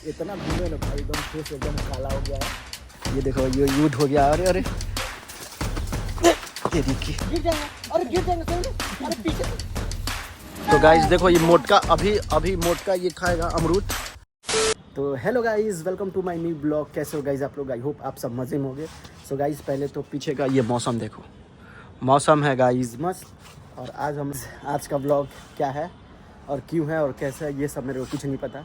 इतना घूमे ना भाई, एकदम फेस एकदम काला हो गया है। ये देखो ये यूथ हो गया। अरे अरे ये देखिए गिर जाएगा, अरे गिर जाएगा, अरे पीछे। तो गाइस देखो ये मोटका अभी मोटका ये खाएगा अमरूद। तो hello guys, welcome to my new blog. कैसे हो गाइस आप लोग? आई होप आप सब मज़े में होंगे। सो गाइस पहले तो पीछे का ये मौसम देखो, मौसम है गाइस मस्त। और आज का ब्लॉग क्या है और क्यों है और कैसा है ये सब मेरे को कुछ नहीं पता।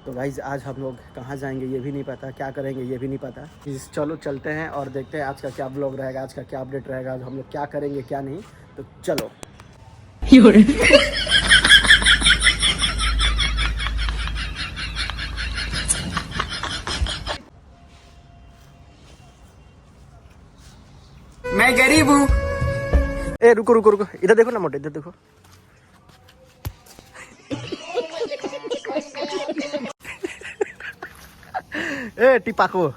तो गाइस आज हम लोग कहाँ जाएंगे ये भी नहीं पता, क्या करेंगे ये भी नहीं पता। चलो चलते हैं और देखते हैं आज का क्या ब्लॉग रहेगा, आज का क्या अपडेट रहेगा, आज हम लोग क्या करेंगे क्या नहीं। तो चलो। मैं गरीब हूँ। ए रुको रुको रुको, इधर देखो ना मोटे, इधर देखो। ए टिपाको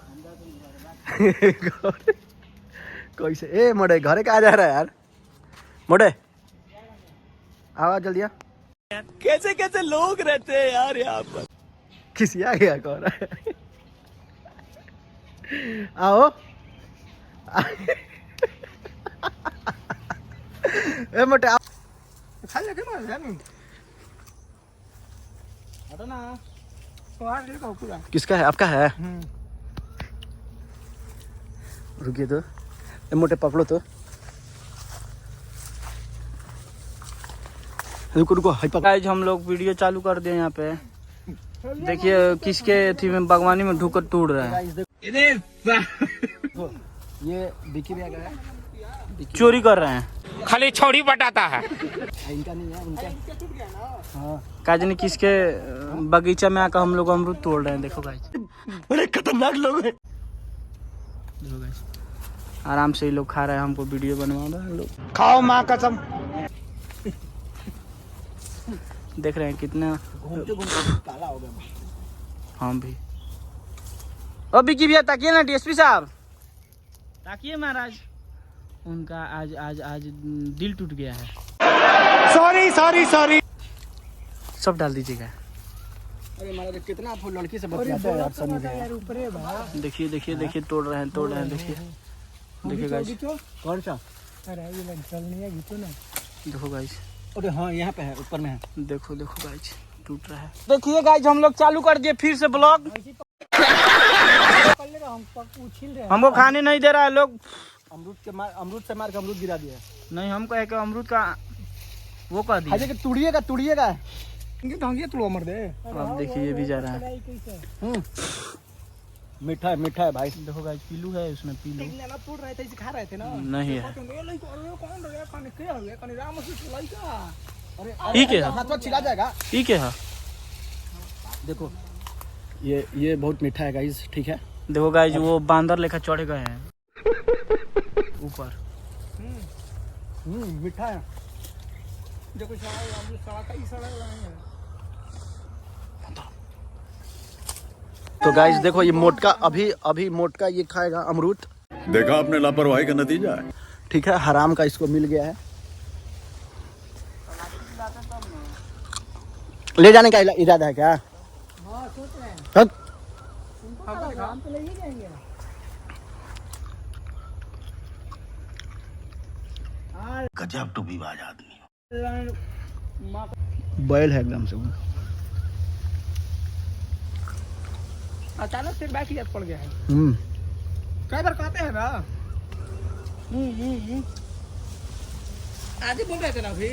कैसे? ए मोटे घरे कहाँ जा रहा है यार? मोटे आवाज जल्दी आ। कैसे कैसे लोग रहते हैं यार यहाँ पर। किसी आ गया कौन? आओ। ए मोटे आओ। किसका है? आपका है? रुकिए तो, ए मोटे पकड़ो तो। रुको रुको, हाई पकड़। गाइस हम लोग वीडियो चालू कर दिए यहाँ पे। देखिए किसके थी में बागवानी में ढुकर टूट रहा है। ये बिकी भैया का है, चोरी कर रहे हैं, खाली छोड़ी बटाता है। इनका नहीं है, उनका। हाँ काजनी किसके बगीचा में आकर हम लोग अमरूद तोड़ रहे हैं। देखो गाइस, बड़े खतरनाक लोग हैं। देखो गाइस आराम से ये लोग खा रहे हैं, हमको वीडियो बनवा रहे हैं लोग। खाओ माँ कसम। देख रहे हैं कितना घूमते घूमते काला हो गया। हम भी। ओ बिकी भैया ताकिए ना, डीएसपी साहब ताकिए महाराज। उनका आज आज आज दिल टूट गया है। Sorry sorry sorry. सब डाल दीजिएगा। अरे महाराज कितना आप लड़की से बतियाते हैं यार सनी भैया। देखिए देखिए देखिए तोड़ रहे हैं देखिए देखिए गाइस। कौन सा? देखो गाइस, अरे हाँ यहाँ पे है, ऊपर में है। देखो देखो गाइस टूट रहा है। देखिए गाइस हम लोग चालू कर दिए फिर से ब्लॉग। हमको खाने नहीं दे रहा है लोग। अमरूद से मार के अमरूद गिरा दिया। नहीं हम कहे कि अमरूद का वो कर दिया। अजय तुड़िएगा तुड़िएगा। अब देखिए ये भी जा रहा है। मीठा है भाई। देखो गाइस पीलू है उसमें, पीलू तोड़ रहे थे, इसे खा रहे थे ना। नहीं है। अरे ठीक है, हाथ में छिला जाएगा। ठीक है। देखो ये बहुत मीठा है गाइस, ठीक है। देखो गाइस वो बांदर लेकर चढ़ गए हैं ऊपर। मीठा है। तो गाइस देखो ये मोटका अभी मोटका ये खाएगा अमरूद। देखा आपने लापरवाही का नतीजा है। ठीक है, हराम का इसको मिल गया है। ले जाने का इरादा है क्या? हाँ, गजब टूबीबाज आदमी। बैल है एकदम से। अचानक से बैक याद पड़ गया है। कई बार कहते हैं ना। आज ही बोल रहे थे ना अभी।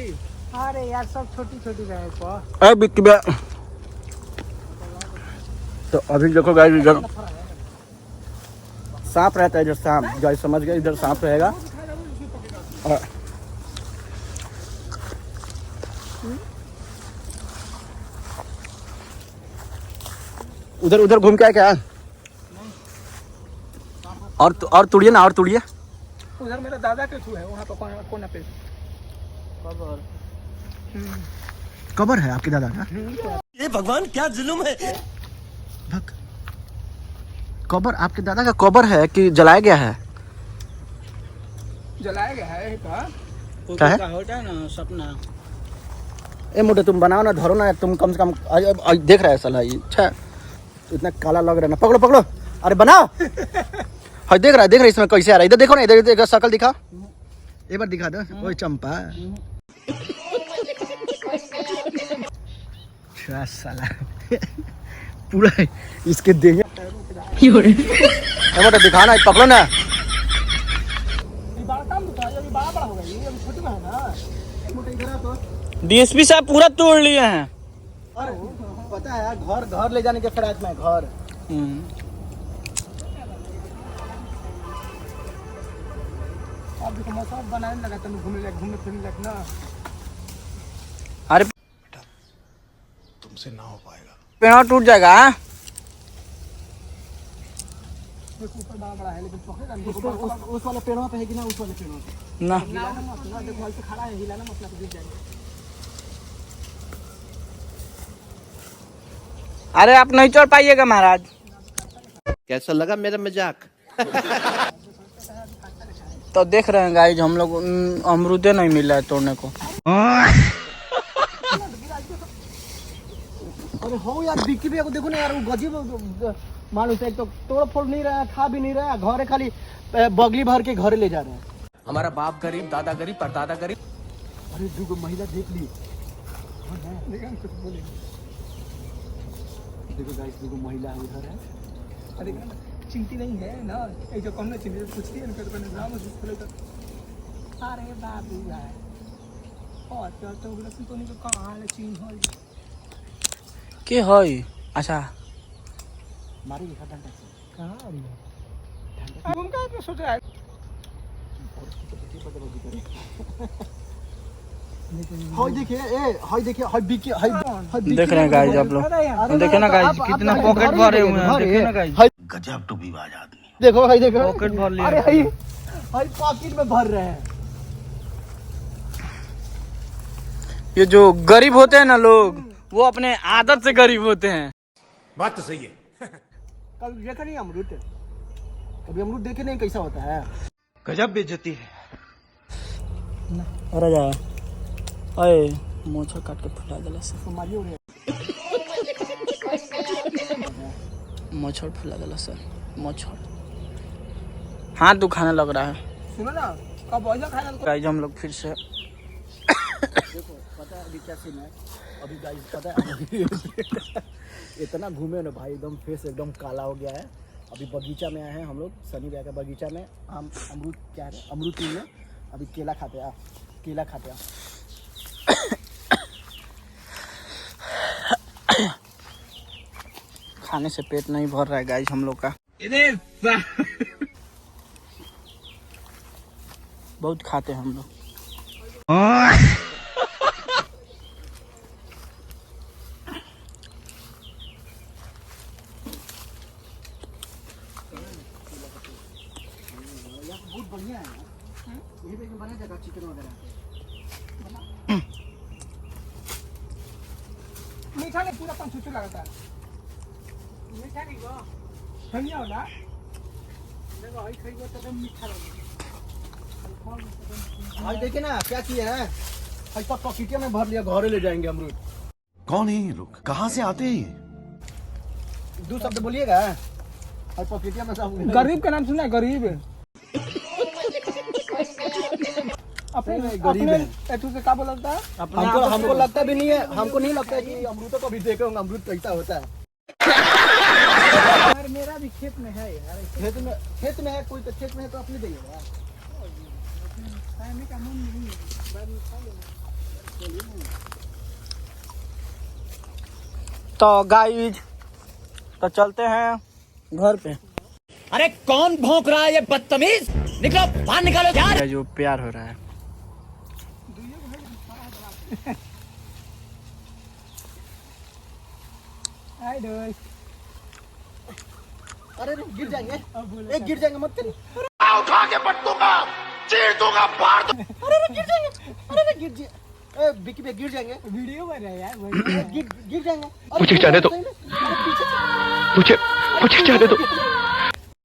अरे यार सब छोटी छोटी रहे को। बिक्की भैया तो अभी देखो गाइस इधर सांप रहता है, इधर सांप गाइस समझ गए, इधर सांप रहेगा। और उधर उधर घूम के आए क्या? और तुड़िए ना, और तुड़िए। उधर मेरे दादा के छू है, वहाँ पे कोना पे कबर है आपके दादा का? ये भगवान क्या जुल्म है। कबर आपके दादा का कबर है कि जलाया गया है? जलाया गया है क्या है? होता है ना सपना। ए मोटे तुम बनाओ ना, धरो ना तुम, कम से कम देख रहा है साला ये। अच्छा इतना काला लग रहा है ना। पकड़ो पकड़ो, अरे बनाओ। हाँ देख रहा है इसमें कैसे आ रहा है। इधर देखो ना, इधर शक्ल दिखा, एक बार दिखा दो। ओए चंपा साला पूरा इसके देंगे दिखाना, पकड़ो ना। डीएसपी साहब पूरा तोड़ लिए हैं। अरे पता है घर ले जाने के फिराक में घर। अब देखो मौसम बनाने लगा तुम घूमने फिरने लग ना। अरे तुमसे ना हो पाएगा। पेड़ टूट जाएगा। ऊपर बड़ा है लेकिन पकड़ेगा नहीं। उस वाले पेड़ों पे है कि ना, उस वाले पेड़ों पे ना हिलाना मत ना, देखो ऐसे खड़ा है, हिलाना मत ना गिर जाएगा। अरे आप नहीं चढ़ पाइएगा महाराज। कैसा लगा मेरा मजाक? तो देख रहे हैं गाइस, हम लोग अमरूदे नहीं मिल रहा है तोड़ने को। अरे हो यार, बिक्की भैया को देखो ना यार, वो गजीब मानुस है। एक तो तोड़ फोड़ नहीं रहा है, खा भी नहीं रहा है, घर खाली बगली भर के घर ले जा रहे हैं। हमारा बाप गरीब, दादा गरीब, परदादा गरीब। अरे दो महिला देख ली, देखो गाइस, दो महिला उधर है। अरे चिंती नहीं है ना, एक जो कम ना चिंती पूछती है ना, तो नाम उस खोले तो अरे बाबू भाई और तो लसन तो नहीं तो कहां है चिंह हो के है। अच्छा मारी लिखा डंडा से कहां घूम का तो सोच रहा है। हाय देखिए, हाय देखिए, हाय बिक्की, हाय देख रहे हैं गाइस आप लोग, देखिए ना गाइस कितना पॉकेट भरे हुए हैं। देखिए ना गाइस, गजब टू विवाद आदमी। देखो हाय देखो, पॉकेट भर लिए। अरे हाय हाय पॉकेट में भर रहे हैं। ये जो गरीब होते हैं ना लोग, वो अपने आदत से गरीब होते हैं। बात तो सही है। कभी देखा नहीं अमरूद, कभी अमरूद देखे नहीं कैसा होता है। गजब बेइज्जती है। अरे जा अरे मोछा काट के फुला दिला से, मारियो रे, मच्छर फुला दिला सर, मच्छर हाथ दुखाने लग रहा है। सुनो ना, कब ऐसा खाना गाइस हम लोग फिर से देखो पता है अभी क्या सीन है। अभी गाइस पता है इतना घूमे ना भाई, एकदम फेस एकदम काला हो गया है। अभी बगीचा में आए हैं हम लोग, सनी भैया के बगीचा में। हम अमरूद क्या है, अमरूद तीन में अभी केला खाते हैं, केला खाते हैं। खाने से पेट नहीं भर रहा है गाइस हम लोग का। बहुत खाते हैं हम लोग। बहुत बढ़िया है यही पे बना जगह चिकन वगैरह। मीठा नहीं, पूरा पंचुचू लगता है। मीठा नहीं वो धनिया होला, देखो आई खाई तो एकदम मीठा लगेगा। भाई देखिए ना क्या किया है, ऐसा पॉकेट में भर लिया, घरे ले जाएंगे अमरूद। कौन है ये लोग, कहाँ से आते हैं ये? दो शब्द बोलिएगा, और पॉकेट में सब गरीब का नाम सुना है, गरीब अपने गरीब है। ऐठू से क्या बोलता है। हमको लगता भी नहीं है, हमको नहीं लगता है कि अमरूदों को भी देखे होंगे अमरूद कैसा होता है। यार मेरा भी खेत में है यार, खेत में है, कोई तो खेत में है तो अपने देंगे। खाने का मन नहीं है, बाद में खा लेंगे। तो गाइस तो चलते हैं घर पे। अरे कौन भौंक रहा है ये बदतमीज? निकलो बाहर, निकालो यार। जो प्यार हो रहा है। हाय दोस्त, अरे गिर जाएंगे, एक गिर जाएंगे, मत करिए। उठा के पट दूंगा, चीर दूंगा, फाड़ दूंगा। अरे गिर जाएंगे, अरे गिर जाए, बिकी पे गिर जाएंगे, वीडियो बन रहा है यार, गिर जाएंगे। मुझे जाने दो, मुझे जाने दो।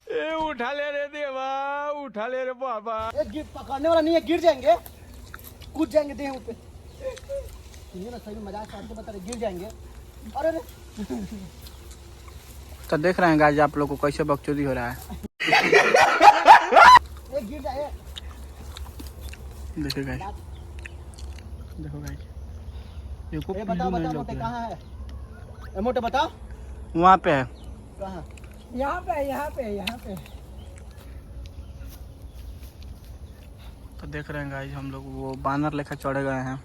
ए उठा ले रे देवा, उठा ले रे बाबा। पकड़ने वाला नहीं है, गिर जाएंगे, कूद जाएंगे देह पे। सुनिए ना, सही में मजाक साथ बता रहे, गिर जाएंगे। अरे तो देख रहे हैं गाइस आप लोग को कैसे बकचोदी हो रहा है। गिर जाए। देखो गाइस, देखो गाइस, ये को बताओ बताओ मोटे कहाँ है? मोटे बताओ। वहाँ पे है। कहाँ? यहाँ पे यहाँ पे यहाँ पे। तो देख रहे हैं गाइस हम लोग वो बानर लेकर चढ़े गए हैं।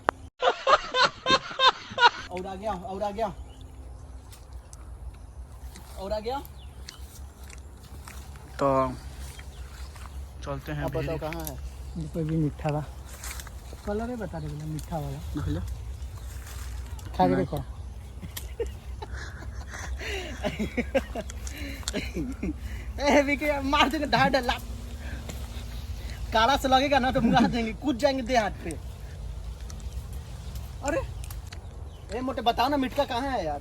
और आ गया और आ गया और आ गया। तो चलते हैं। अब बताओ कहाँ है? कोई भी मीठा बा कलर है बता दे मीठा वाला देख लो। खा के देखो। विके मार देंगे धार डला। काला से लगेगा ना तो मुंगा देंगे, कूद जाएंगे दे हाथ पे। अरे ए मोटे बताओ ना मिटका कहाँ है यार?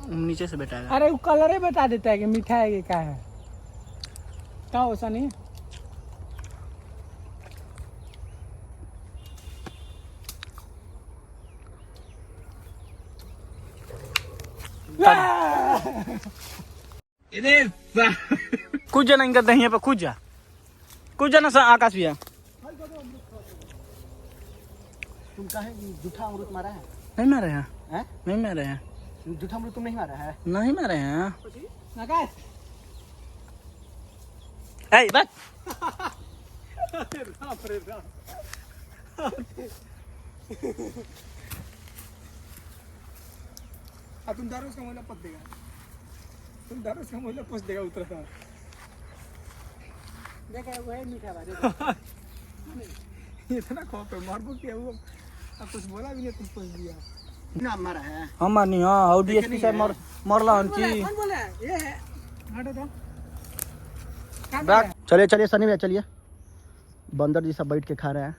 नीचे से बेटा है। अरे वो कलर ही बता देता है कि मीठा है कि क्या है। क्या वैसा नहीं कूद जाना इनका दहिया पे, कूद जा, कूद जाना सा आकाश भैया। तुम कहे जूठा अमृत मारा है? नहीं मारे हैं, हैं? नहीं मारे हैं, जूठा अमृत तुम नहीं मारा है? नहीं मारे हैं। नकाश ए बस तुम दारू उसका मोहल्ला पस देगा। तुम दारू उसका मोहल्ला पस देगा उतरा था। देखा वो है मीठा बात। इतना खौफ है मार को क्या वो अब कुछ बोला भी नहीं तुम पस दिया। नाम मारा है? हम नहीं। हाँ और डीएसपी साहब मरला उनकी। कौन बोला ये है हटो तो। चलिए चलिए सनी भैया चलिए। बंदर जी सब बैठ के खा रहे हैं।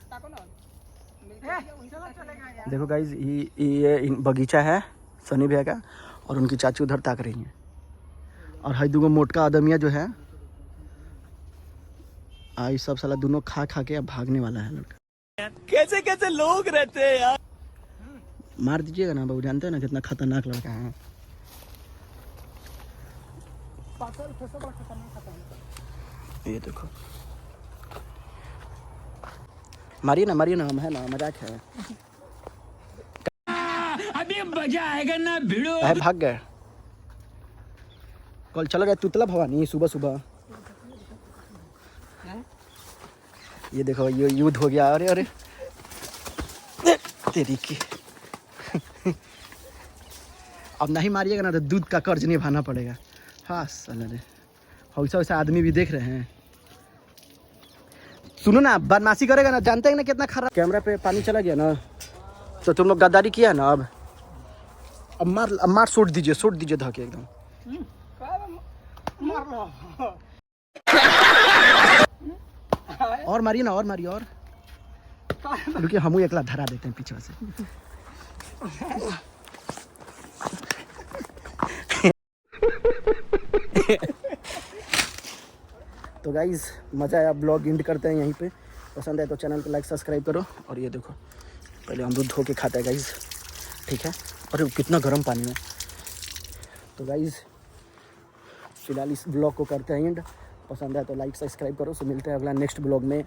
देखो गाइज ये बगीचा है सनी भैया का और उनकी चाची उधर ताक रही हैं। और हाई दूगो मोटका आदमिया जो है आई सब साला दोनों खा खा के अब भागने वाला है लड़का। कैसे कैसे लोग रहते हैं यार। मार दीजिएगा ना बाबू, जानते हैं ना कितना खतरनाक लड़का है। ये देखो मारिए ना हम है ना, मजाक है। अभी मजा आएगा ना भिड़ो। अरे भाग गए। कल चला गया तुतला भवानी सुबह सुबह। ये देखो ये युद्ध हो गया। अरे अरे तेरी की अब नहीं मारिएगा ना तो दूध का कर्ज निभाना पड़ेगा। हाँ साला रे, वैसा वैसा आदमी भी देख रहे हैं। सुनो ना बदमाशी करेगा ना, जानते हैं ना कितना खराब। कैमरा पे पानी चला गया ना तो तुम लोग गद्दारी किया ना। अब मार सूट दीजिए धके एकदम। और मारिए ना, और मारिए और। रुकिए हम एकला धरा देते हैं पीछे से। तो गाइज मज़ा आया, ब्लॉग एंड करते हैं यहीं पे। पसंद है तो चैनल को लाइक सब्सक्राइब करो। और ये देखो पहले हम दूध धो के खाते हैं गाइज, ठीक है। और कितना गर्म पानी में। तो गाइज फिलहाल इस ब्लॉग को करते हैं एंड। पसंद है तो लाइक सब्सक्राइब करो। सो मिलते हैं अगला नेक्स्ट ब्लॉग में।